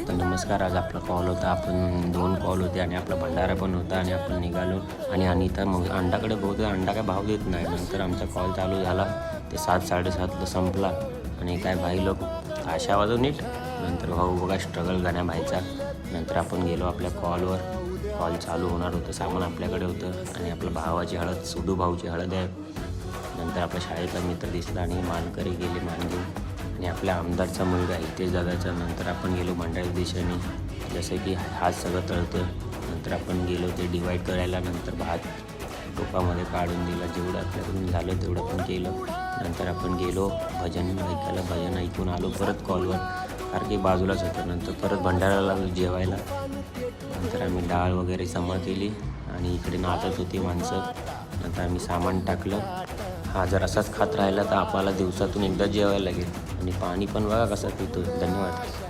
तर नमस्कार. आज आपला कॉल होता, आपण 2 कॉल होते आणि आपला भंडारा पण होता आणि आपण निघालो. आणि अनिता मग अंडाकडे बहुतेक अंडा काय भाव देत नाही. नंतर आमचा कॉल चालू झाला, ते 7-7:30ला संपला आणि काय भाई लोक आशावाजून नीट. नंतर भाऊ बघा स्ट्रगल गाण्या भाईचा. नंतर आपण गेलो आपल्या कॉलवर. कॉल चालू होणार होतं, सामान आपल्याकडे होतं आणि आपल्या भावाची हळद, सुडू भाऊची हळद आहे. नंतर आपल्या शाळेतला मित्र दिसला आणि मानकरी गेले मान घेऊन. आणि आपल्या आमदारचा मुलगा हितेश दादाचा. नंतर आपण गेलो भंडारा दिशेने, जसं की हात सगळं तळतं. नंतर आपण गेलो ते डिवाईड करायला. नंतर भात टोपामध्ये काढून दिला, जेवढं आपल्याकडून झालं तेवढं पण केलं. नंतर आपण गेलो भजन ऐकायला, भजन ऐकून आलो परत कॉलवर, कारण की बाजूलाच होतं. नंतर परत भंडाराला जेवायला. नंतर आम्ही डाळ वगैरे जमा केली आणि इकडे नाचत होती माणसं. नंतर आम्ही सामान टाकलं. हा जर असाच खात राहिला तर आपल्याला दिवसातून एकदा जेवायला लागेल. आणि पाणी पण बघा कसं पितो. धन्यवाद.